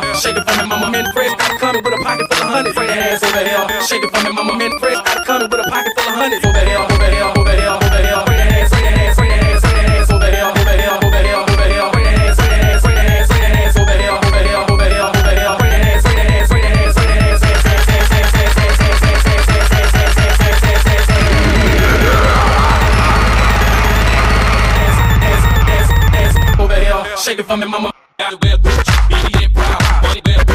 here. Shake it for me, mama. Men fresh out coming with a pocket full of hundreds. Bring that ass over here. Shake it for me, mama. Men fresh out coming with a pocket full of hundreds. Over here, over here, over here, over here. Bring that ass, bring that ass, bring that ass, bring that ass over here, over here, over here, over here. Bring that ass, bring that ass, bring that ass, bring that ass over here, over here, over here, over here. Bring that ass, bring that ass, bring that ass, bring that ass, over here. Shake it for me, mama. Got it well, Gucci, be proud. Money well.